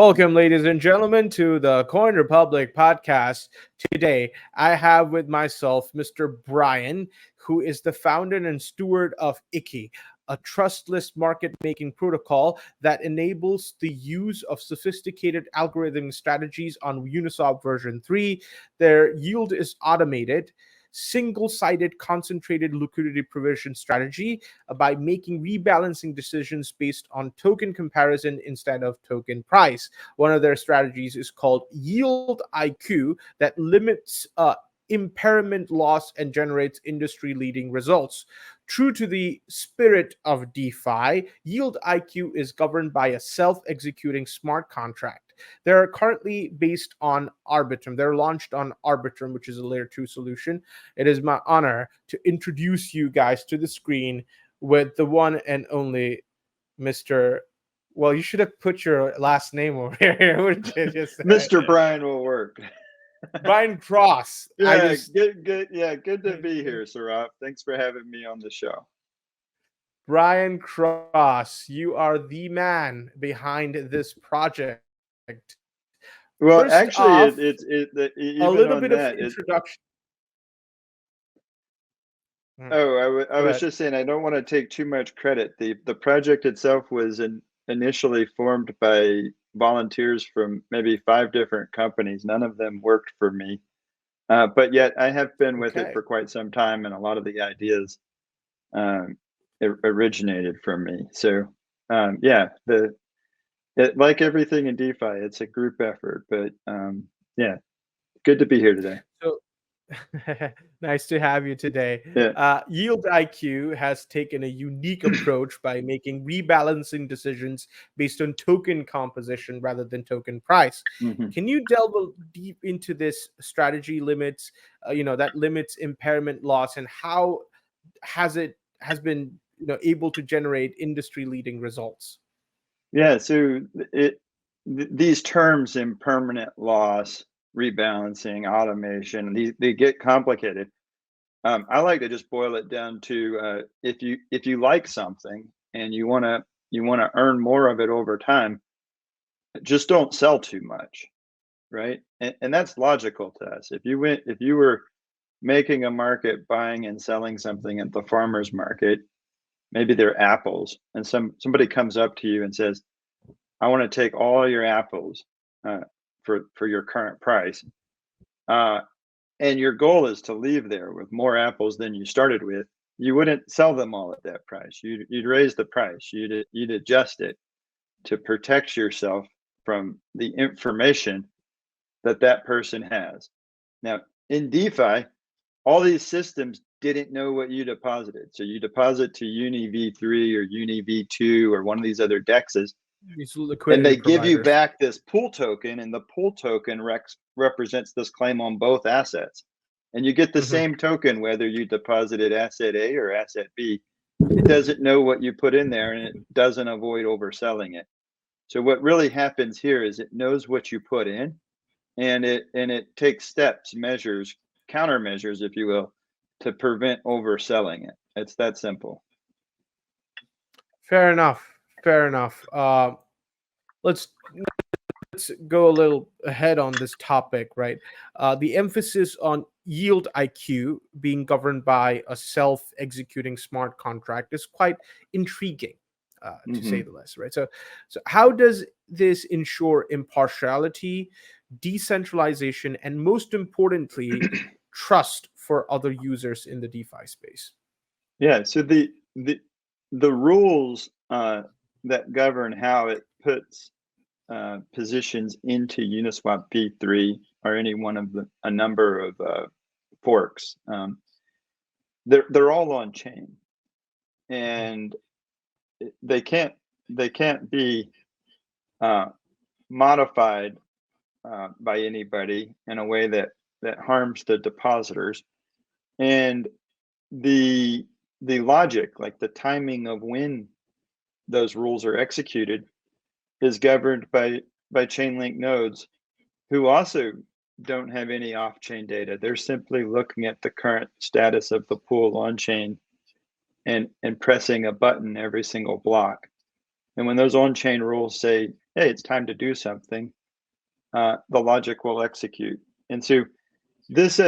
Welcome, ladies and gentlemen, to the Coin Republic podcast. Today, I have with myself Mr. Brian, who is the founder and steward of Ichi, a trustless market-making protocol that enables the use of sophisticated algorithmic strategies on Uniswap version 3. Their yield is automated, single-sided concentrated liquidity provision strategy by making rebalancing decisions based on token comparison instead of token price. One of their strategies is called YieldIQ that limits impairment loss and generates industry-leading results. True to the spirit of DeFi, YieldIQ is governed by a self-executing smart contract. They're currently based on Arbitrum. They're launched on Arbitrum, which is a layer 2 solution. It is my honor to introduce you guys to the screen with the one and only Mr. Well, you should have put your last name over here, wouldn't you? Mr. Brian will work. Brian Cross. Yeah, good. Yeah, good to be here, Saurabh. Thanks for having me on the show. Brian Cross, you are the man behind this project. Well, First actually, off, it's a little bit of introduction. I was just saying I don't want to take too much credit. The project itself was initially formed by volunteers from maybe 5 different companies. None of them worked for me, but yet I have been with it for quite some time, and a lot of the ideas originated from me. So yeah, like everything in DeFi, it's a group effort, but yeah, good to be here today. So nice to have you today. Yeah. YieldIQ has taken a unique approach by making rebalancing decisions based on token composition rather than token price. Mm-hmm. Can you delve deep into this strategy limits, that limits impairment loss, and how has been able to generate industry-leading results? Yeah, so these terms, impermanent loss, rebalancing, automation, they get complicated. I like to just boil it down to if you like something and you want to earn more of it over time, just don't sell too much, right? And that's logical to us. If you were making a market buying and selling something at the farmer's market, maybe they're apples, and somebody comes up to you and says, I want to take all your apples for your current price, and your goal is to leave there with more apples than you started with. You wouldn't sell them all at that price. You'd raise the price. You'd adjust it to protect yourself from the information that person has. Now in DeFi, all these systems didn't know what you deposited. So you deposit to Uni v3 or Uni v2 or one of these other dexes, and they give you back this pool token, and the pool token represents this claim on both assets. And you get the same token whether you deposited asset A or asset B. It doesn't know what you put in there, and it doesn't avoid overselling it. So what really happens here is it knows what you put in, and it takes steps, measures, countermeasures, if you will, to prevent overselling it. It's that simple. Fair enough. Let's go a little ahead on this topic, right? The emphasis on YieldIQ being governed by a self-executing smart contract is quite intriguing, to say the least, right? So how does this ensure impartiality, decentralization, and most importantly, trust for other users in the DeFi space? Yeah, so the rules that govern how it puts positions into Uniswap v3 or any one of a number of forks, they're all on chain, and they can't be modified by anybody in a way that harms the depositors. And the logic, like the timing of when those rules are executed, is governed by Chainlink nodes, who also don't have any off-chain data. They're simply looking at the current status of the pool on chain and pressing a button every single block. And when those on-chain rules say hey, it's time to do something, the logic will execute. And so this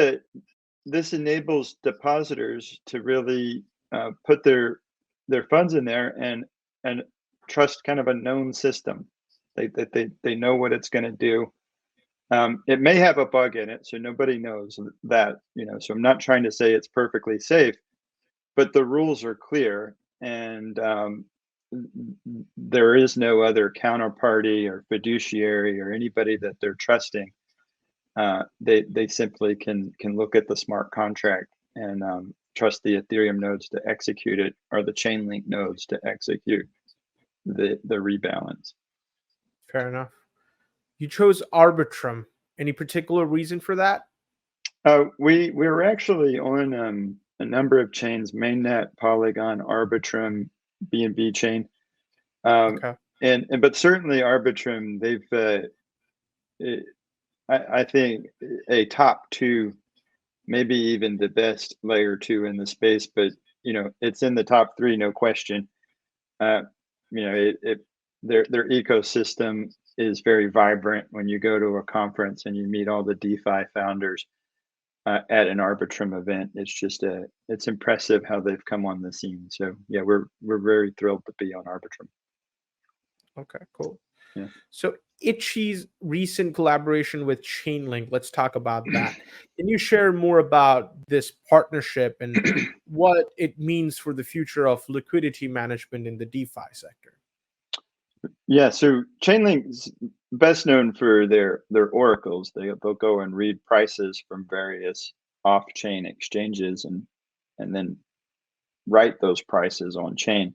enables depositors to really put their funds in there and trust kind of a known system. They know what it's going to do. It may have a bug in it, so nobody knows that, so I'm not trying to say it's perfectly safe, but the rules are clear, and there is no other counterparty or fiduciary or anybody that they're trusting. They simply can look at the smart contract and trust the Ethereum nodes to execute it, or the Chainlink nodes to execute the rebalance. Fair enough. You chose Arbitrum. Any particular reason for that? We were actually on a number of chains: Mainnet, Polygon, Arbitrum, BNB chain. Okay. But certainly Arbitrum, I think a top two, maybe even the best layer 2 in the space, but it's in the top 3, no question. Their ecosystem is very vibrant. When you go to a conference and you meet all the DeFi founders at an Arbitrum event, it's impressive how they've come on the scene. So yeah, we're very thrilled to be on Arbitrum. Okay, cool. Yeah. So Ichi's recent collaboration with Chainlink, let's talk about that. Can you share more about this partnership and what it means for the future of liquidity management in the DeFi sector? Yeah, so Chainlink's best known for their oracles. They'll go and read prices from various off-chain exchanges and then write those prices on chain.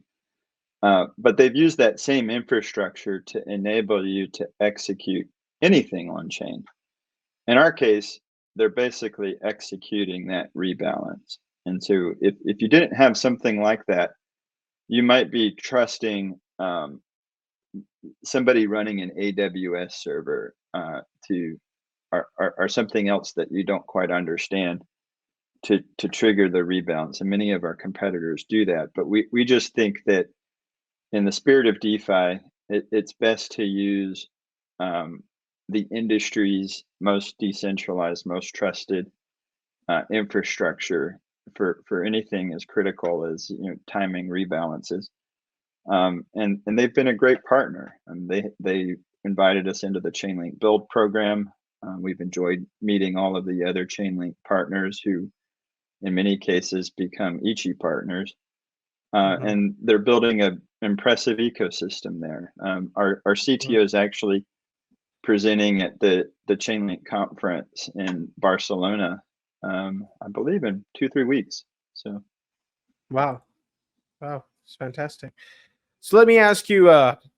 But they've used that same infrastructure to enable you to execute anything on chain. In our case, they're basically executing that rebalance. And so if you didn't have something like that, you might be trusting somebody running an AWS server or something else that you don't quite understand to trigger the rebalance. And many of our competitors do that. But we just think that in the spirit of DeFi, it's best to use the industry's most decentralized, most trusted infrastructure for anything as critical as timing rebalances. And they've been a great partner. They invited us into the Chainlink Build program. We've enjoyed meeting all of the other Chainlink partners who, in many cases, become Ichi partners. And they're building an impressive ecosystem there. Our CTO is actually presenting at the Chainlink conference in Barcelona, I believe in 2-3 weeks. So, wow, it's fantastic. So let me ask you,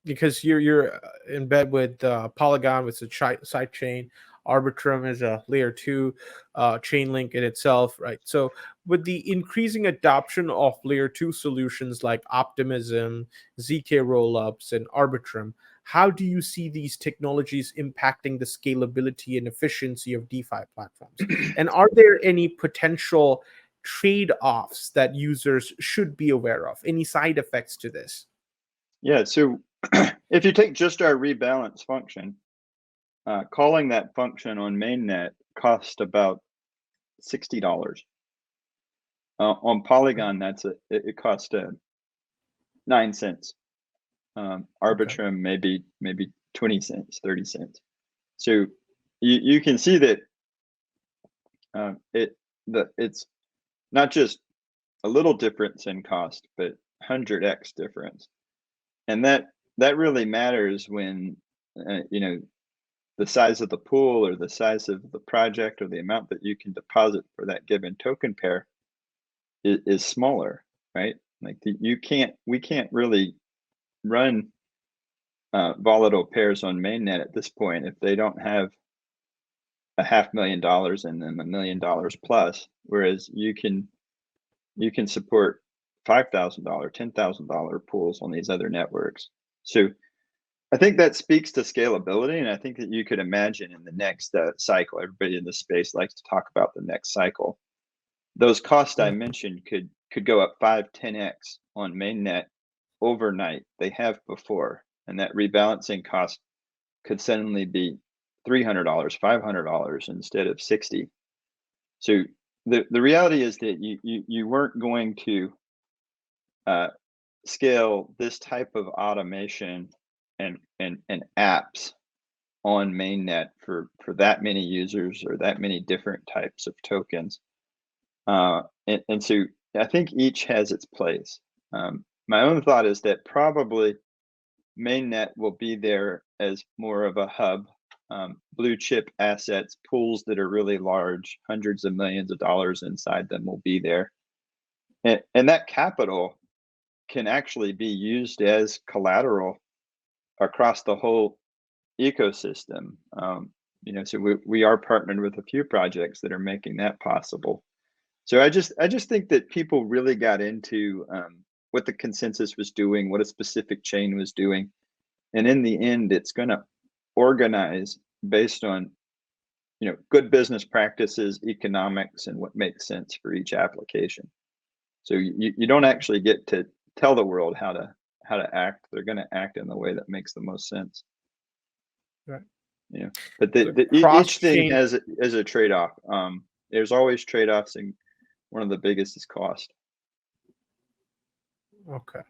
because you're in bed with Polygon, with the side chain. Arbitrum is a layer 2 Chainlink in itself, right? So with the increasing adoption of layer 2 solutions like Optimism, ZK rollups, and Arbitrum, how do you see these technologies impacting the scalability and efficiency of DeFi platforms? And are there any potential trade-offs that users should be aware of? Any side effects to this? Yeah, so if you take just our rebalance function, calling that function on mainnet cost about $60. On Polygon, it cost 9 cents. Arbitrum maybe 20 cents, 30 cents. So you can see that it's not just a little difference in cost, but 100x difference. And that really matters when the size of the pool or the size of the project or the amount that you can deposit for that given token pair is smaller, right? Like we can't really run volatile pairs on mainnet at this point if they don't have $500,000 in them, $1 million plus, whereas you can support $5,000, $10,000 pools on these other networks. So I think that speaks to scalability, and I think that you could imagine in the next cycle, everybody in the space likes to talk about the next cycle. Those costs I mentioned could go up 5-10x on mainnet overnight. They have before, and that rebalancing cost could suddenly be $300, $500 instead of 60. So the reality is that you weren't going to scale this type of automation and apps on mainnet for that many users or that many different types of tokens. And so I think each has its place. My own thought is that probably mainnet will be there as more of a hub, blue chip assets, pools that are really large, hundreds of millions of dollars inside them will be there. And that capital can actually be used as collateral across the whole ecosystem. So we are partnered with a few projects that are making that possible. So I just think that people really got into what the consensus was doing, what a specific chain was doing, and in the end, it's going to organize based on good business practices, economics, and what makes sense for each application. So you don't actually get to tell the world how to act. They're going to act in the way that makes the most sense. Right. But each thing has a trade-off. There's always trade-offs, and one of the biggest is cost. Okay,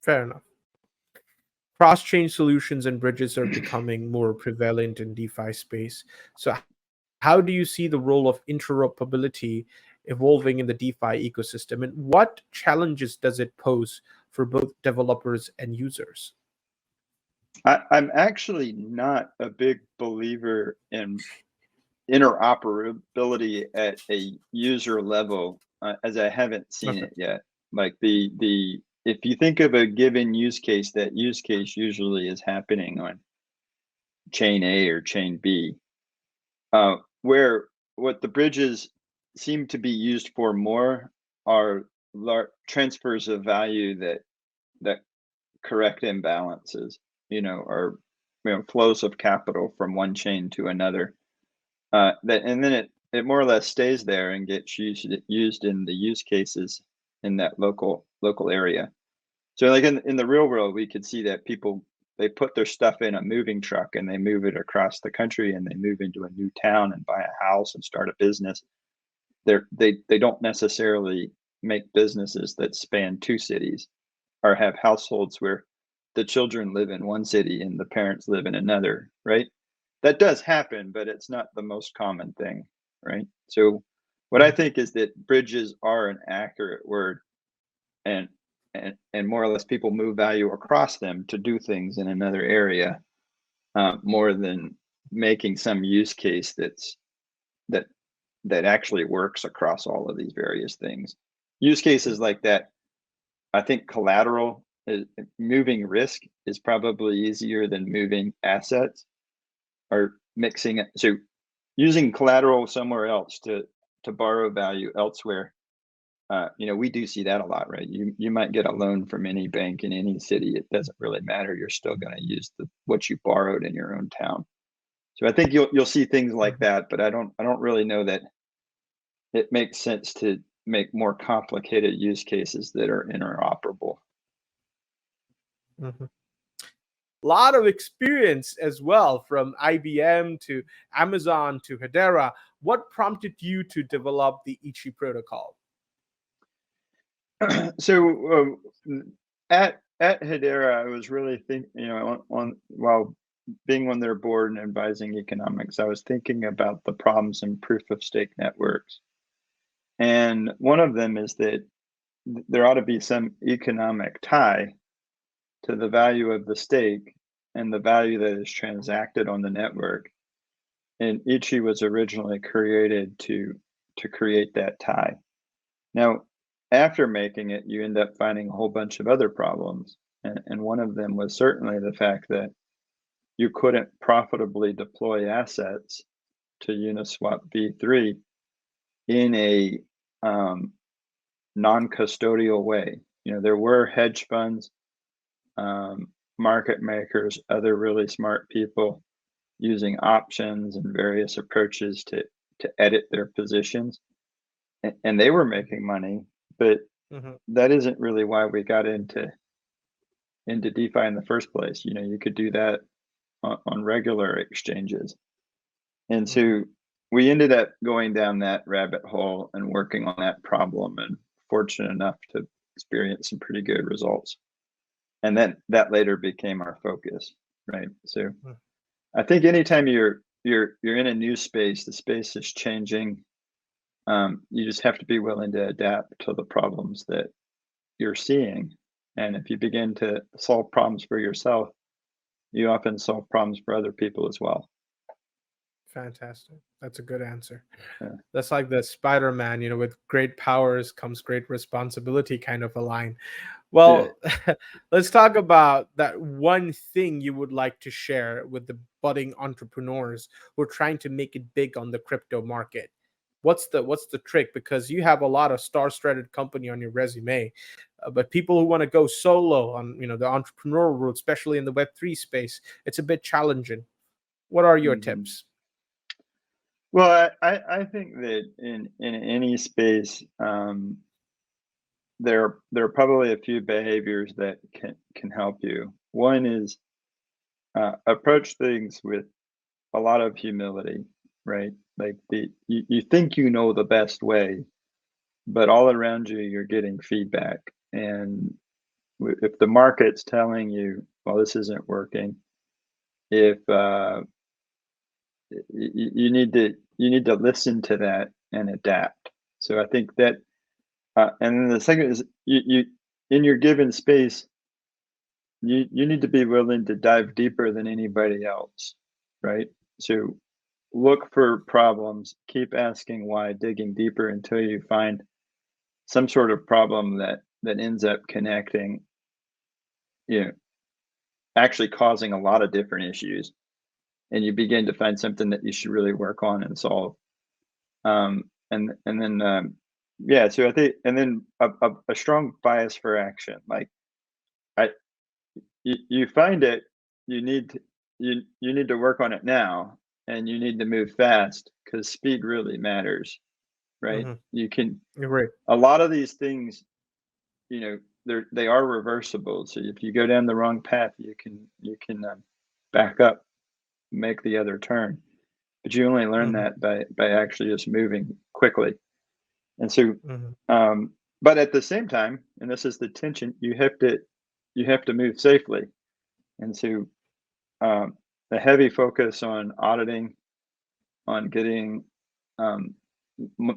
fair enough. Cross-chain solutions and bridges are becoming more prevalent in DeFi space. So how do you see the role of interoperability evolving in the DeFi ecosystem, and what challenges does it pose for both developers and users? I'm actually not a big believer in interoperability at a user level, as I haven't seen it yet. Like if you think of a given use case, that use case usually is happening on chain A or chain B, where what the bridges seem to be used for more are transfers of value that correct imbalances, or flows of capital from one chain to another. And then it more or less stays there and gets used in the use cases in that local area. So like in the real world, we could see that people, they put their stuff in a moving truck and they move it across the country, and they move into a new town and buy a house and start a business. They don't necessarily make businesses that span two cities, or have households where the children live in one city and the parents live in another, right? That does happen, but it's not the most common thing, right? So what I think is that bridges are an accurate word, and more or less people move value across them to do things in another area, more than making some use case that actually works across all of these various things. Use cases like that, I think collateral moving risk is probably easier than moving assets, or mixing it. So using collateral somewhere else to borrow value elsewhere, we do see that a lot, right? You might get a loan from any bank in any city. It doesn't really matter. You're still going to use what you borrowed in your own town. So I think you'll see things like that, but I don't really know that it makes sense to make more complicated use cases that are interoperable. Mm-hmm. A lot of experience as well, from IBM to Amazon to Hedera. What prompted you to develop the Ichi protocol? So at Hedera, I was really thinking, while being on their board and advising economics, I was thinking about the problems in proof of stake networks. And one of them is that there ought to be some economic tie to the value of the stake and the value that is transacted on the network. And Ichi was originally created to create that tie. Now, after making it, you end up finding a whole bunch of other problems. And one of them was certainly the fact that you couldn't profitably deploy assets to Uniswap v3 in a non-custodial way. There were hedge funds, market makers, other really smart people using options and various approaches to edit their positions, and they were making money. But that isn't really why we got into into DeFi in the first place. You know, you could do that on regular exchanges. And so we ended up going down that rabbit hole and working on that problem, and fortunate enough to experience some pretty good results. And then that later became our focus, right? So I think anytime you're in a new space, the space is changing. You just have to be willing to adapt to the problems that you're seeing. And if you begin to solve problems for yourself, you often solve problems for other people as well. Fantastic. That's a good answer. Yeah. That's like the Spider-Man, you know, with great powers comes great responsibility kind of a line. Well, let's talk about that one thing you would like to share with the budding entrepreneurs who are trying to make it big on the crypto market. What's the trick? Because you have a lot of star-studded company on your resume, but people who want to go solo on, you know, the entrepreneurial route, especially in the Web3 space, it's a bit challenging. What are your tips? Well, I think that in any space, there are probably a few behaviors that can help you. One is approach things with a lot of humility, right? Like you think you know the best way, but all around you you're getting feedback, and if the market's telling you, well, this isn't working, if you need to listen to that and adapt. So I think that, and then the second is you in your given space, you need to be willing to dive deeper than anybody else, right? So look for problems, keep asking why, digging deeper until you find some sort of problem that ends up connecting, you know, actually causing a lot of different issues, and you begin to find something that you should really work on and solve. And then yeah, so I think, and then a strong bias for action. Like you find it, you need to work on it now, and you need to move fast because speed really matters, right? You can, a lot of these things, you know, they are reversible. So if you go down the wrong path, you can back up, make the other turn, but you only learn that by actually just moving quickly. And so but at the same time, and this is the tension, you have to move safely. And so the heavy focus on auditing, on getting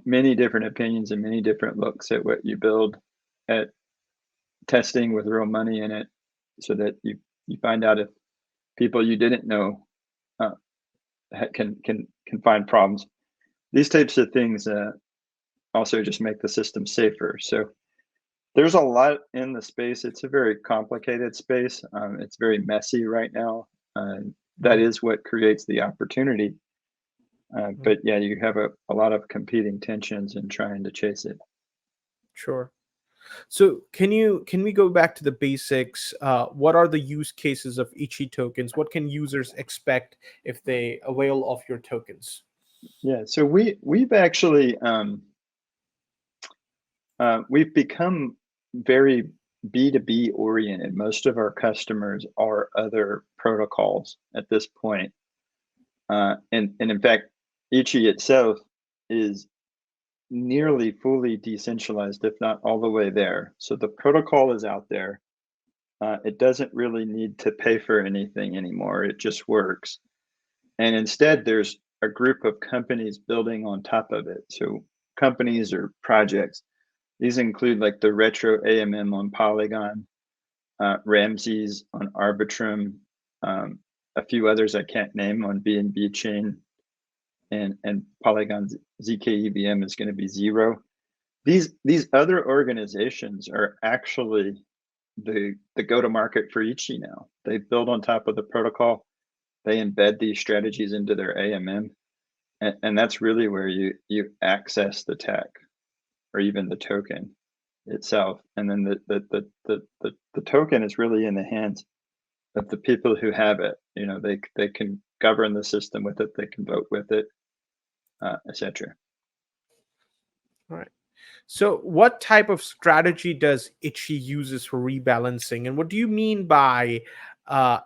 many different opinions and many different looks at what you build, at testing with real money in it, so that you find out if people you didn't know can find problems. These types of things also just make the system safer. So there's a lot in the space. It's a very complicated space. It's very messy right now. That is what creates the opportunity. But yeah, you have a lot of competing tensions in trying to chase it. Sure. So can we go back to the basics? What are the use cases of Ichi tokens? What can users expect if they avail of your tokens? Yeah, so we've actually we've become very B2B oriented. Most of our customers are other protocols at this point. And in fact, Ichi itself is nearly fully decentralized, if not all the way there. So the protocol is out there. It doesn't really need to pay for anything anymore. It just works. And instead, there's a group of companies building on top of it. So companies or projects. These include like the Retro AMM on Polygon, Ramses on Arbitrum, a few others I can't name on BNB chain, and Polygon's ZK-EVM is going to be zero. These other organizations are actually the go-to-market for Ichi now. They build on top of the protocol. They embed these strategies into their AMM, and that's really where you access the tech, or even the token itself. And then the token is really in the hands of the people who have it. You know, they can govern the system with it, they can vote with it, etc. All right. So, what type of strategy does Ichi uses for rebalancing, and what do you mean by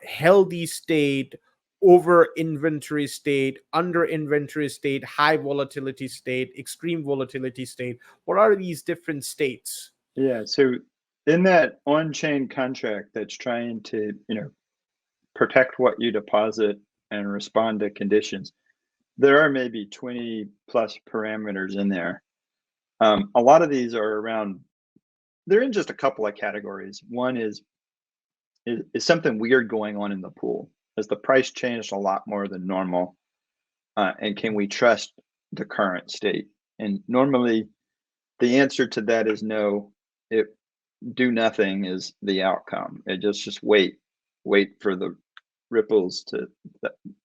healthy state, over inventory state, under inventory state, high volatility state, extreme volatility state? What are these different states? Yeah, so in that on-chain contract that's trying to, protect what you deposit and respond to conditions, there are maybe 20 plus parameters in there. A lot of these are around, they're in just a couple of categories. One is something weird going on in the pool? Has the price changed a lot more than normal? And can we trust the current state? And normally the answer to that is no. Do nothing is the outcome. It just wait for the ripples to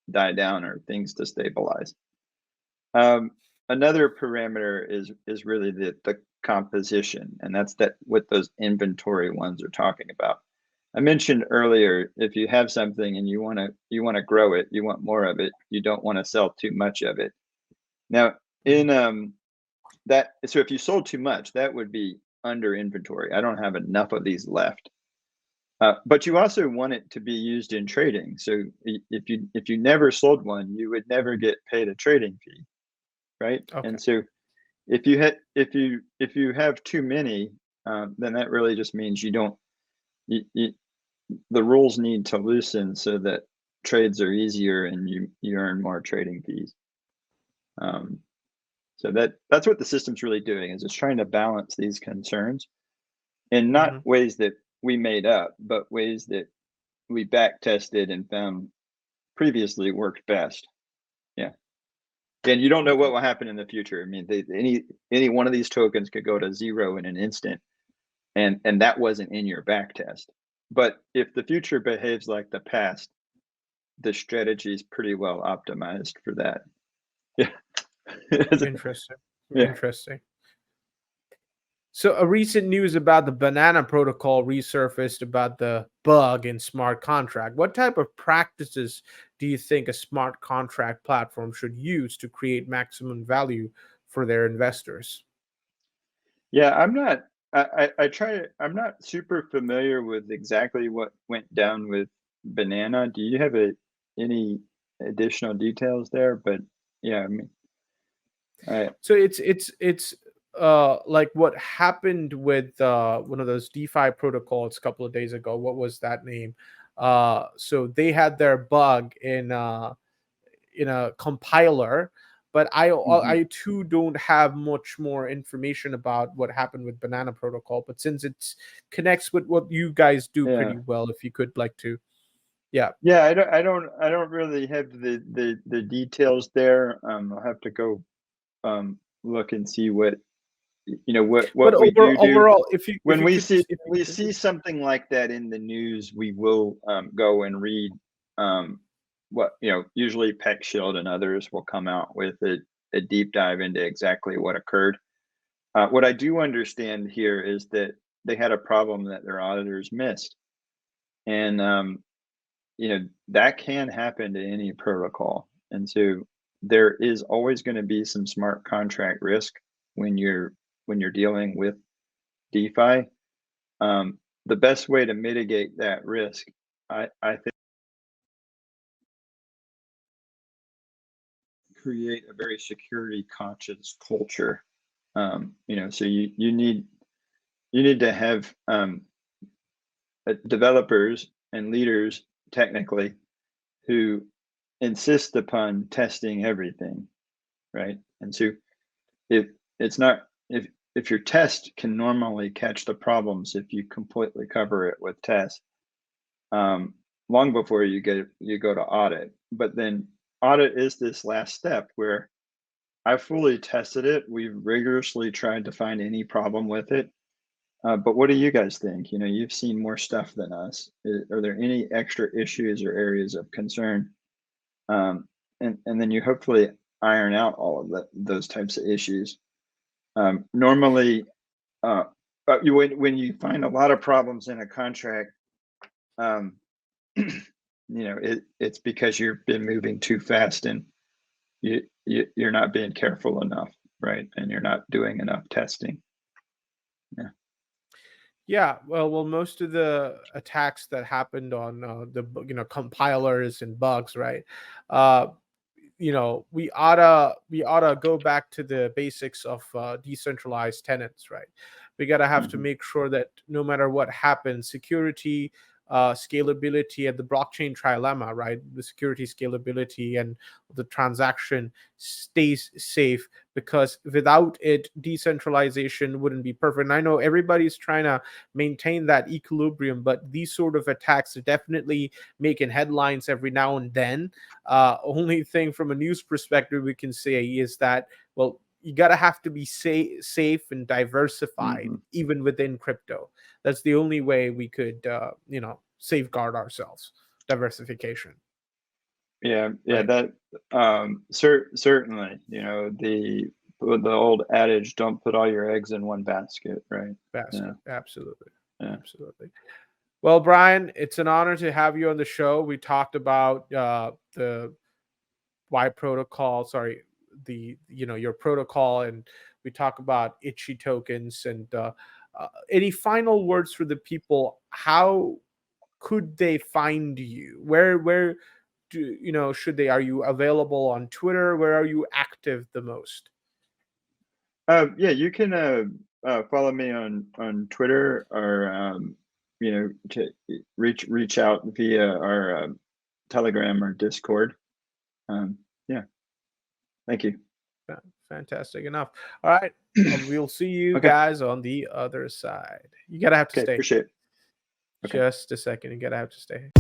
die down or things to stabilize. Another parameter is really the composition, and that's what those inventory ones are talking about. I mentioned earlier, if you have something and you want to grow it, you want more of it, you don't want to sell too much of it. Now, in so if you sold too much, that would be under inventory. I don't have enough of these left. But you also want it to be used in trading. So if you never sold one, you would never get paid a trading fee, right? Okay. And so if you have too many, then that really just means you don't. The rules need to loosen so that trades are easier and you earn more trading fees. So that's what the system's really doing, is it's trying to balance these concerns in not ways that we made up, but ways that we back tested and found previously worked best. Yeah. And you don't know what will happen in the future. I mean, any one of these tokens could go to zero in an instant, and that wasn't in your back test. But if the future behaves like the past, the strategy is pretty well optimized for that. Yeah. Interesting. Yeah. Interesting. So a recent news about the Banana protocol resurfaced about the bug in smart contract. What type of practices do you think a smart contract platform should use to create maximum value for their investors? Yeah, I'm not super familiar with exactly what went down with Banana. Do you have any additional details there? But yeah, I mean, so it's like what happened with one of those DeFi protocols a couple of days ago. What was that name? So they had their bug in a compiler, but I too don't have much more information about what happened with Banana protocol. But since it connects with what you guys do pretty well, if you could like to, yeah. I don't really have the details there. I'll have to go look and see what what we do. Overall, when we see something like that in the news, we will go and read what usually Peck Shield and others will come out with a deep dive into exactly what occurred. What I do understand here is that they had a problem that their auditors missed, and that can happen to any protocol. And so there is always going to be some smart contract risk when you're dealing with DeFi. The best way to mitigate that risk, I think, create a very security conscious culture. So you need to have developers and leaders technically who insist upon testing everything, right? And so if your test can normally catch the problems if you completely cover it with tests, long before you go to audit. But then audit is this last step where I fully tested it. We've rigorously tried to find any problem with it. But what do you guys think? You've seen more stuff than us. Are there any extra issues or areas of concern? And then you hopefully iron out all of those types of issues. Normally, when you find a lot of problems in a contract, it's because you've been moving too fast and you're not being careful enough, right? And you're not doing enough testing. Yeah, well, most of the attacks that happened on the compilers and bugs, right? Uh, we oughta go back to the basics of decentralized tenants, right? We gotta have to make sure that no matter what happens, security, scalability, and the blockchain trilemma, right? The security, scalability, and the transaction stays safe, because without it, decentralization wouldn't be perfect. And I know everybody's trying to maintain that equilibrium, but these sort of attacks are definitely making headlines every now and then. Only thing from a news perspective we can say is that, well, you gotta have to be safe and diversified, even within crypto. That's the only way we could, safeguard ourselves. Diversification. Yeah, Right. that certainly, the old adage, "Don't put all your eggs in one basket," right? Yeah, Basket. Absolutely. yeah. Absolutely. Well, Brian, it's an honor to have you on the show. We talked about the Y protocol, sorry, your protocol, and we talk about Ichi tokens. And any final words for the people? How could they find you? Where should they? Are you available on Twitter? Where are you active the most? Yeah, you can follow me on Twitter, or to reach out via our Telegram or Discord. Yeah, thank you. Fantastic enough. All right. We'll see you Okay, guys on the other side. You gotta have to okay, stay. appreciate it. Okay. Just a second. You gotta have to stay.